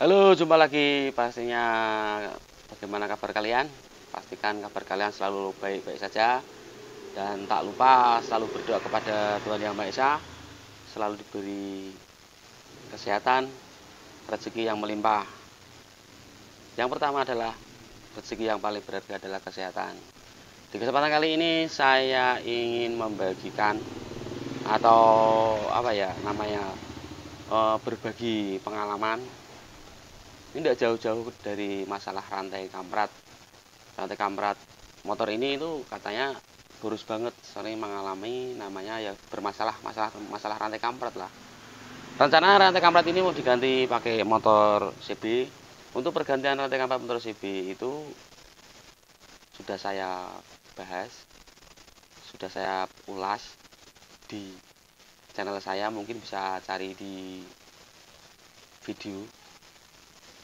Halo, jumpa lagi. Pastinya bagaimana kabar kalian? Pastikan kabar kalian selalu baik-baik saja. Dan tak lupa selalu berdoa kepada Tuhan Yang Maha Esa, selalu diberi kesehatan, rezeki yang melimpah. Yang pertama adalah rezeki yang paling berharga adalah kesehatan. Di kesempatan kali ini saya ingin membagikan atau berbagi pengalaman. Ini tidak jauh-jauh dari masalah rantai kamprat. Rantai kamprat motor ini itu katanya boros banget, sering mengalami namanya ya masalah rantai kamprat lah. Rencana rantai kamprat ini mau diganti pakai motor CB. Untuk pergantian rantai kamprat motor CB itu sudah saya bahas, sudah saya ulas di channel saya. Mungkin bisa cari di video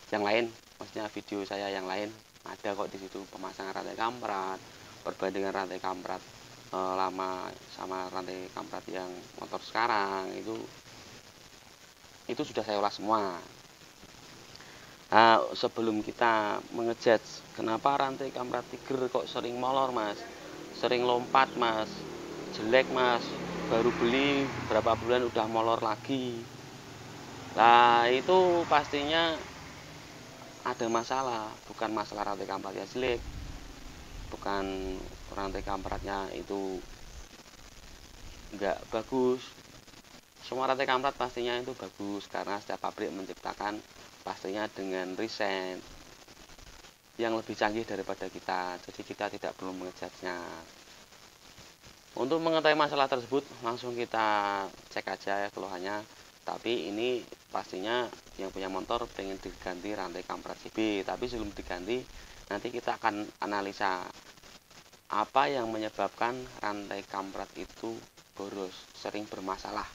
yang lain, maksudnya video saya yang lain ada kok di situ, pemasangan rantai kamprat, perbandingan rantai kamprat lama sama rantai kamprat yang motor sekarang itu sudah saya ulas semua. Nah, sebelum kita mengejudge kenapa rantai kamprat Tiger kok sering molor mas, sering lompat mas, jelek mas, baru beli berapa bulan udah molor lagi. Nah itu pastinya ada masalah, bukan masalah rantai kampratnya jelek, bukan rantai kampratnya itu enggak bagus. Semua rantai kamprat pastinya itu bagus karena setiap pabrik menciptakan pastinya dengan riset yang lebih canggih daripada kita, jadi kita tidak perlu mengejudge-nya. Untuk mengetahui masalah tersebut langsung kita cek aja ya keluhannya. Tapi ini pastinya yang punya motor pengen diganti rantai kamprat CB, tapi sebelum diganti nanti kita akan analisa apa yang menyebabkan rantai kamprat itu boros, sering bermasalah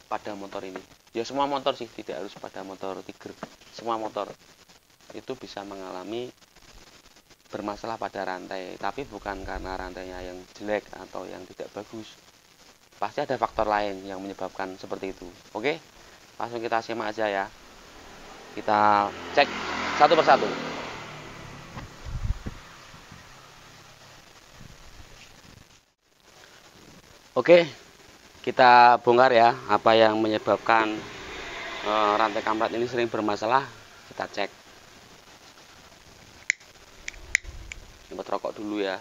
pada motor ini. Ya semua motor sih, tidak harus pada motor Tiger, semua motor itu bisa mengalami bermasalah pada rantai, tapi bukan karena rantainya yang jelek atau yang tidak bagus. Pasti ada faktor lain yang menyebabkan seperti itu. Oke, langsung kita simak aja ya. Kita cek satu persatu. Oke, kita bongkar ya apa yang menyebabkan rantai kamprat ini sering bermasalah. Kita cek. Sempat rokok dulu ya,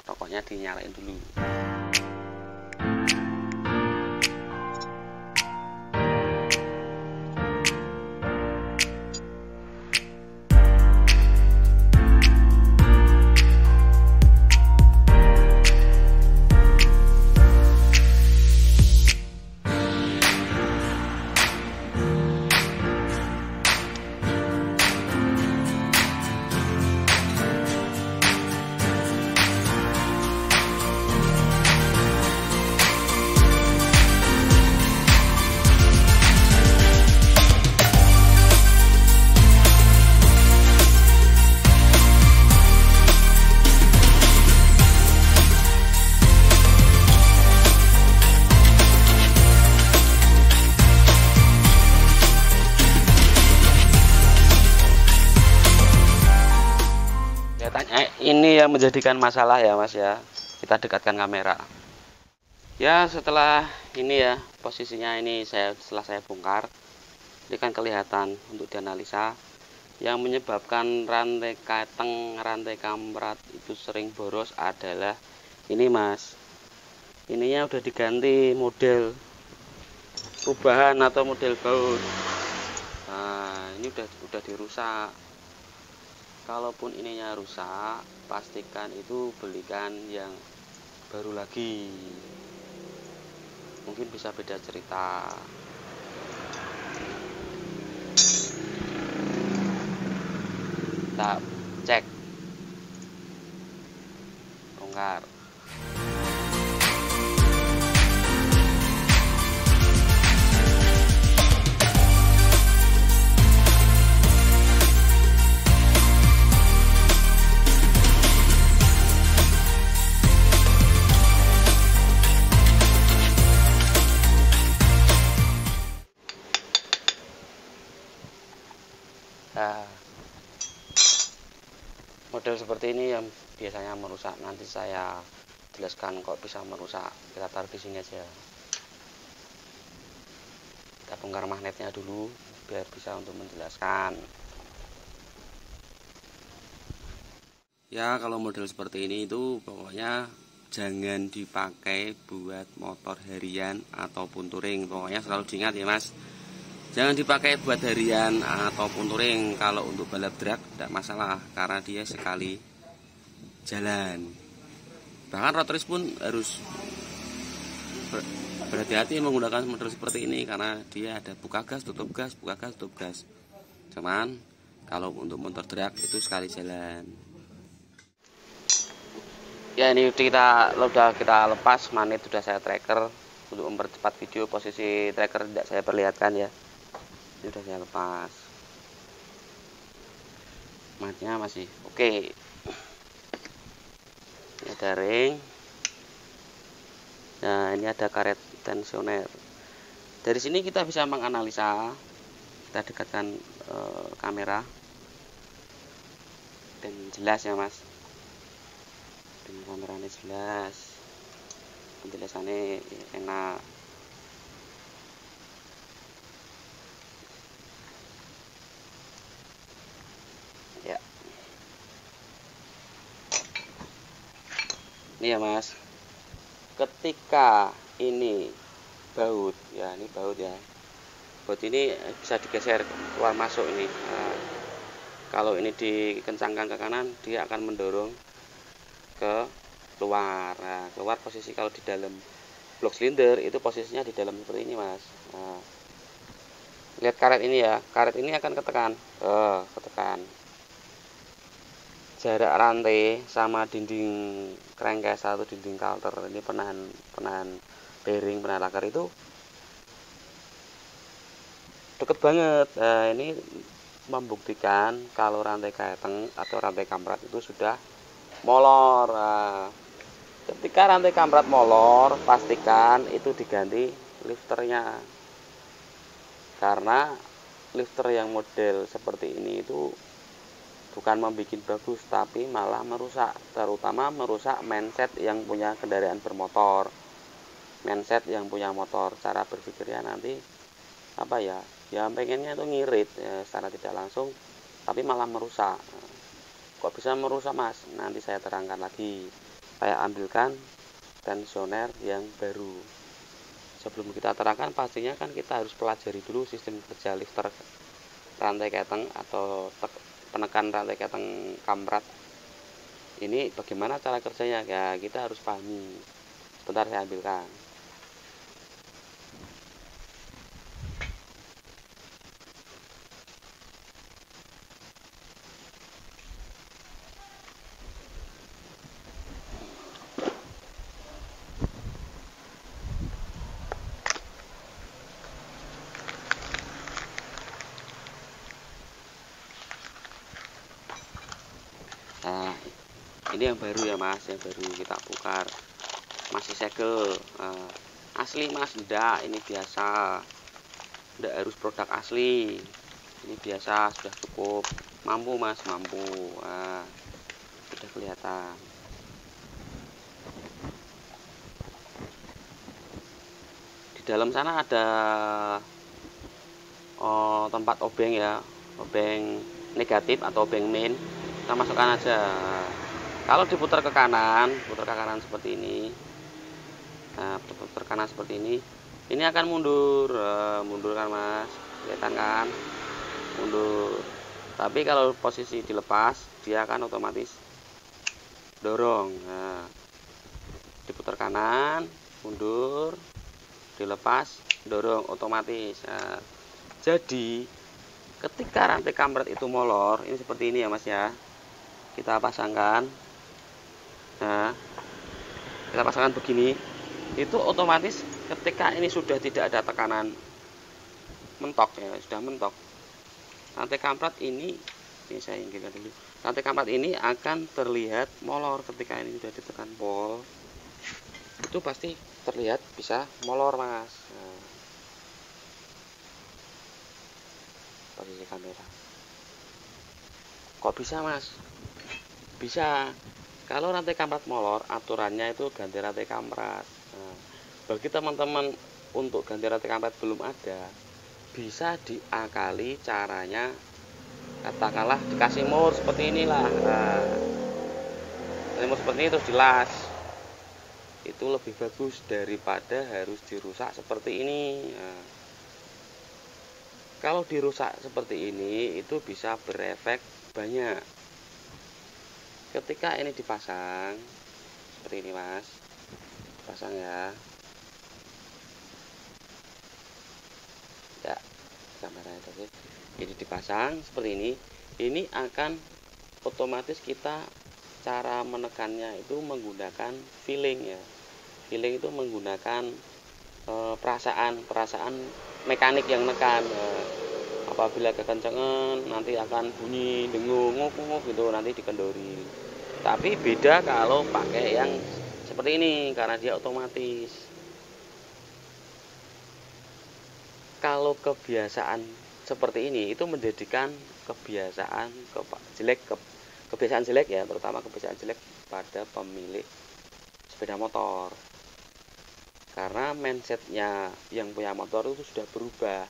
rokoknya dinyalain dulu. Ini yang menjadikan masalah ya mas ya. Kita dekatkan kamera ya. Setelah ini ya posisinya ini setelah saya bongkar, ini kan kelihatan untuk dianalisa yang menyebabkan rantai rantai kamprat itu sering boros adalah ini mas. Ininya udah diganti model perubahan atau model baut. Nah ini udah dirusak. Kalaupun ininya rusak, pastikan itu belikan yang baru lagi. Mungkin bisa beda cerita. Kita cek, bongkar. Nah, model seperti ini yang biasanya merusak. Nanti saya jelaskan kok bisa merusak. Kita taruh di sini aja. Kita bongkar magnetnya dulu biar bisa untuk menjelaskan. Ya, kalau model seperti ini itu pokoknya jangan dipakai buat motor harian ataupun touring. Pokoknya selalu diingat ya Mas, jangan dipakai buat harian ataupun touring. Kalau untuk balap drag tidak masalah karena dia sekali jalan. Bahkan road pun harus berhati-hati menggunakan model seperti ini karena dia ada buka gas, tutup gas, buka gas, tutup gas. Cuman kalau untuk motor drag itu sekali jalan. Ya, ini udah kita lepas magnet, sudah saya tracker. Untuk mempercepat video, posisi tracker tidak saya perlihatkan ya. Ini sudah saya lepas. Magnetnya masih oke. Ini ada ring. Nah, ini ada karet tensioner. Dari sini kita bisa menganalisa. Kita dekatkan kamera dan jelas ya Mas. Dengan kameranya jelas, penjelasannya enak. Ya, ini ya Mas, ketika ini baut ya, ini baut ya, baut ini bisa digeser keluar masuk ini. Nah, kalau ini dikencangkan ke kanan, dia akan mendorong ke luar. Nah, keluar posisi kalau di dalam blok silinder itu posisinya di dalam seperti ini Mas. Nah, lihat karet ini ya, karet ini akan ketekan, ketekan. Jarak rantai sama dinding crankcase atau dinding coulter ini penahan bearing, penahan lakar itu deket banget. Nah, ini membuktikan kalau rantai keteng atau rantai kamrat itu sudah molor. Nah, ketika rantai kamrat molor, pastikan itu diganti lifternya. Karena lifter yang model seperti ini itu bukan membuat bagus, tapi malah merusak. Terutama merusak mindset yang punya kendaraan bermotor. Mindset yang punya motor, cara berpikirnya nanti apa ya? Ya pengennya itu ngirit ya, secara tidak langsung, tapi malah merusak. Kok bisa merusak Mas? Nanti saya terangkan lagi. Saya ambilkan tensioner yang baru. Sebelum kita terangkan, pastinya kan kita harus pelajari dulu sistem kerja lifter rantai keteng atau penekan rantai keteng kamrat. Ini bagaimana cara kerjanya? Ya kita harus pahami. Sebentar saya ambilkan. Nah, ini yang baru ya Mas, yang baru kita bongkar, masih segel. Nah, asli Mas, enggak, ini biasa, enggak harus produk asli, ini biasa sudah cukup, mampu Mas, mampu. Nah, sudah kelihatan. Di dalam sana ada tempat obeng ya, obeng negatif atau obeng main. Kita masukkan aja. Kalau diputar ke kanan, putar ke kanan seperti ini. Nah, putar ke kanan seperti ini akan mundur, mundur kan Mas, kelihatan kan, mundur. Tapi kalau posisi dilepas, dia akan otomatis dorong. Nah, diputar kanan, mundur, dilepas, dorong otomatis. Nah, jadi ketika rantai kamret itu molor, ini seperti ini ya Mas ya. Kita pasangkan. Nah, kita pasangkan begini. Itu otomatis ketika ini sudah tidak ada tekanan mentok ya, sudah mentok. Rantai kamret ini saya inginkan dulu. Rantai kamret ini akan terlihat molor ketika ini sudah ditekan pol. Itu pasti terlihat bisa molor Mas. Nah, posisi kamera. Kok bisa mas? Bisa. Kalau rantai kamprat molor, aturannya itu ganti rantai kamprat. Nah, bagi teman-teman untuk ganti rantai kamprat belum ada, bisa diakali caranya, katakanlah dikasih mur seperti inilah. Nah, mur seperti ini terus dilas, itu lebih bagus daripada harus dirusak seperti ini. Nah, kalau dirusak seperti ini itu bisa berefek banyak. Ketika ini dipasang seperti ini mas, pasang ya, kameranya tadi ini dipasang seperti ini akan otomatis kita cara menekannya itu menggunakan feeling ya. Feeling itu menggunakan perasaan mekanik yang nekan. Apabila kekencengan nanti akan bunyi dengung nguk gitu, nanti dikendori. Tapi beda kalau pakai yang seperti ini karena dia otomatis. Kalau kebiasaan seperti ini itu menjadikan kebiasaan jelek ya, terutama kebiasaan jelek pada pemilik sepeda motor. Karena mindsetnya yang punya motor itu sudah berubah.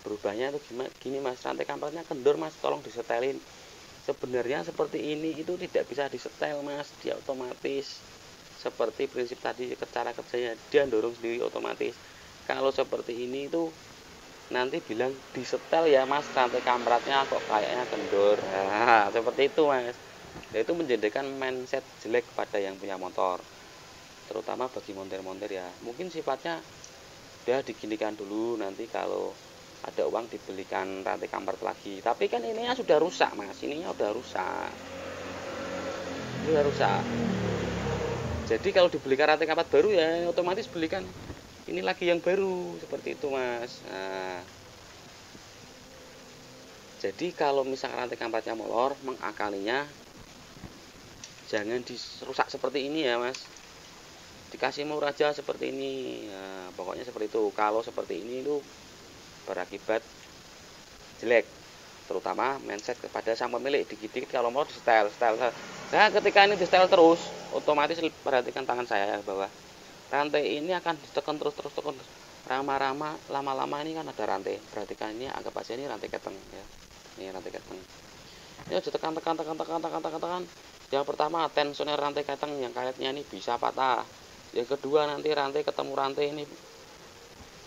Berubahnya itu gini mas, rantai kampratnya kendor mas, tolong disetelin. Sebenarnya seperti ini itu tidak bisa disetel mas, dia otomatis. Seperti prinsip tadi, cara kerjanya dia dorong sendiri otomatis. Kalau seperti ini itu nanti bilang disetel ya mas, rantai kampratnya kok kayaknya kendor. Nah, seperti itu mas. Nah, itu menjadikan mindset jelek pada yang punya motor, terutama bagi montir-montir ya. Mungkin sifatnya udah diginikan dulu, nanti kalau ada uang dibelikan rantai kamprat lagi. Tapi kan ininya sudah rusak mas, ininya udah rusak. Jadi kalau dibelikan rantai kamprat baru ya otomatis belikan ini lagi yang baru, seperti itu mas. Nah, jadi kalau misalkan rantai kampratnya molor, mengakalinya jangan dirusak seperti ini ya mas, dikasih mur aja seperti ini. Nah, pokoknya seperti itu. Kalau seperti ini itu berakibat jelek, terutama mindset kepada sang pemilik. Dikit-dikit kalau mau setel. Nah, ketika ini di setel terus, otomatis perhatikan tangan saya ya, bahwa rantai ini akan ditekan terus rama-rama, lama-lama ini kan ada rantai. Perhatikan ini, anggap aja ini rantai keteng ya. Ini rantai keteng. Ya ditekan. Yang pertama, tensioner rantai keteng yang karetnya ini bisa patah. Yang kedua, nanti rantai ketemu rantai ini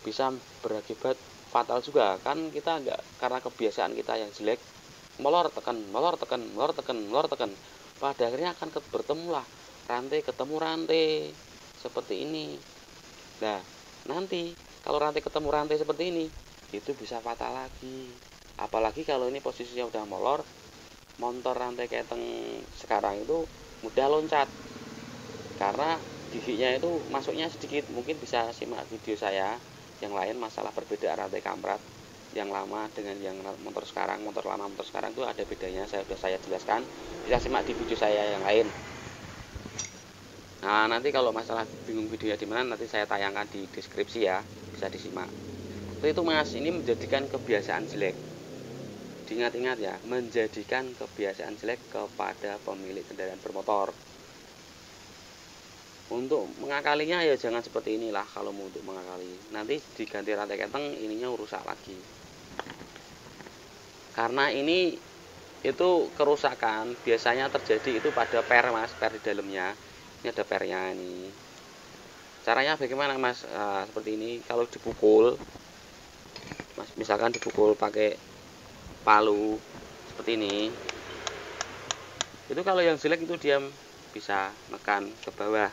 bisa berakibat fatal juga. Kan kita enggak, karena kebiasaan kita yang jelek, molor tekan. Pada akhirnya akan bertemulah rantai ketemu rantai seperti ini. Nah, nanti kalau rantai ketemu rantai seperti ini, itu bisa fatal lagi. Apalagi kalau ini posisinya udah molor, motor rantai keteng sekarang itu mudah loncat. Karena giginya itu masuknya sedikit. Mungkin bisa simak video saya yang lain masalah perbedaan rantai kamprat yang lama dengan yang motor sekarang. Motor lama, motor sekarang itu ada bedanya, sudah saya jelaskan. Bisa simak di video saya yang lain. Nah, nanti kalau masalah bingung videonya di mana, nanti saya tayangkan di deskripsi ya, bisa disimak. Itu mas, ini menjadikan kebiasaan jelek. Diingat-ingat ya, menjadikan kebiasaan jelek kepada pemilik kendaraan bermotor. Untuk mengakalinya ya jangan seperti inilah. Kalau mau untuk mengakali, nanti diganti rantai keteng, ininya rusak lagi. Karena ini itu kerusakan biasanya terjadi itu pada per mas, per di dalamnya. Ini ada pernya ini. Caranya bagaimana mas? Seperti ini. Kalau dipukul mas, misalkan dipukul pakai palu seperti ini, itu kalau yang jelek itu dia bisa menekan ke bawah.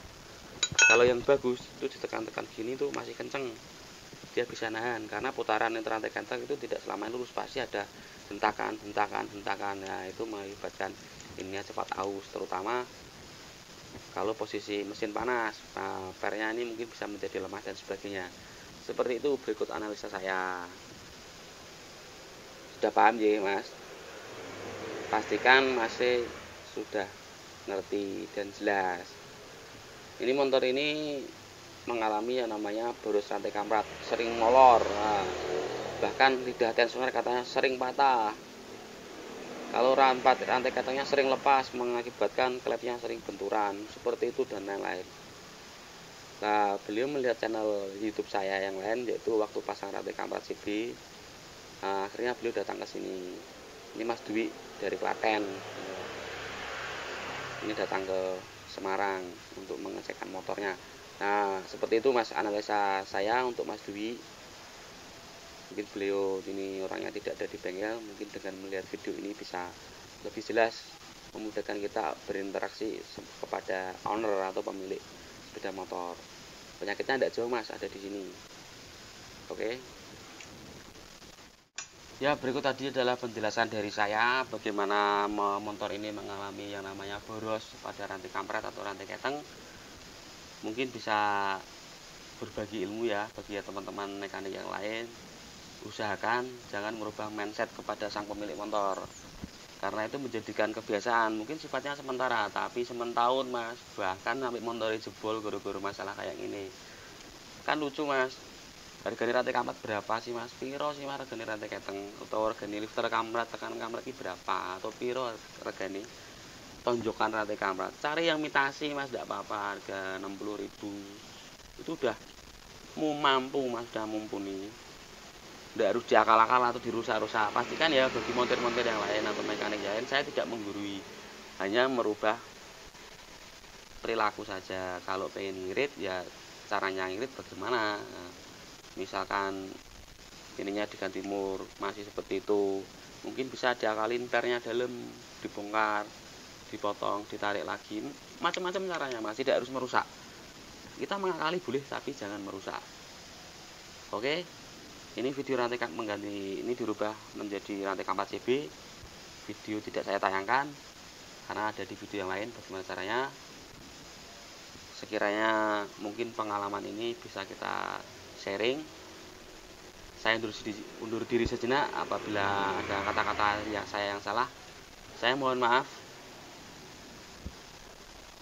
Kalau yang bagus itu ditekan-tekan gini tuh masih kenceng, dia bisa nahan. Karena putaran yang rantai kencang itu tidak selamanya lurus, pasti ada hentakan. Nah, itu mengakibatkan ininya cepat aus, terutama kalau posisi mesin panas. Nah, pernya ini mungkin bisa menjadi lemah dan sebagainya. Seperti itu berikut analisa saya. Sudah paham ya mas? Pastikan masih sudah ngerti dan jelas. Ini motor ini mengalami yang namanya boros rantai kamprat, sering molor. Nah, bahkan lidah tensioner katanya sering patah. Kalau rantai ketengnya sering lepas mengakibatkan klepnya sering benturan seperti itu dan lain-lain. Nah, beliau melihat channel YouTube saya yang lain, yaitu waktu pasang rantai kampret CB. Nah, akhirnya beliau datang ke sini. Ini Mas Dwi dari Klaten. Ini datang ke Semarang untuk mengecekkan motornya. Nah, seperti itu Mas analisa saya untuk Mas Dwi. Mungkin beliau ini orangnya tidak ada di bengkel, mungkin dengan melihat video ini bisa lebih jelas memudahkan kita berinteraksi kepada owner atau pemilik sepeda motor. Penyakitnya tidak jauh Mas, ada di sini. Oke. Ya, berikut tadi adalah penjelasan dari saya bagaimana motor ini mengalami yang namanya boros pada rantai kampret atau rantai keteng. Mungkin bisa berbagi ilmu ya bagi teman-teman mekanik yang lain. Usahakan jangan merubah mindset kepada sang pemilik motor, karena itu menjadikan kebiasaan. Mungkin sifatnya sementara, tapi sementahun Mas, bahkan sampai motor jebol gara-gara masalah kayak gini. Kan lucu Mas, harga rantai kampret berapa sih Mas? Piro sih Mas harga rantai keteng atau harga lifter kampret tekan kampret ini berapa, atau piro harga ini tonjokan rantai kampret? Cari yang imitasi Mas, tidak apa-apa, harga 60.000 itu udah mampu Mas, sudah mumpuni. Tidak harus diakal-akal atau dirusak-rusak. Pastikan ya bagi montir-montir yang lain atau mekanik yang lain, saya tidak menggurui, hanya merubah perilaku saja. Kalau pengen ngirit ya caranya ngirit bagaimana. Nah, misalkan ininya diganti mur masih seperti itu, mungkin bisa diakalin pernya dalam, dibongkar, dipotong, ditarik lagi, macam-macam caranya Mas, tidak harus merusak. Kita mengakali boleh, tapi jangan merusak. Oke. Ini video rantai mengganti ini dirubah menjadi rantai kampret CB. Video tidak saya tayangkan karena ada di video yang lain bagaimana caranya. Sekiranya mungkin pengalaman ini bisa kita sharing. Saya undur diri sejenak apabila ada kata-kata yang saya salah. Saya mohon maaf.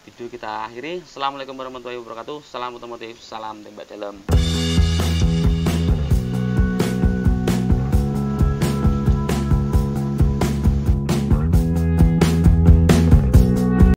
Video kita akhiri. Assalamualaikum warahmatullahi wabarakatuh. Salam otomotif, salam tembak dalam.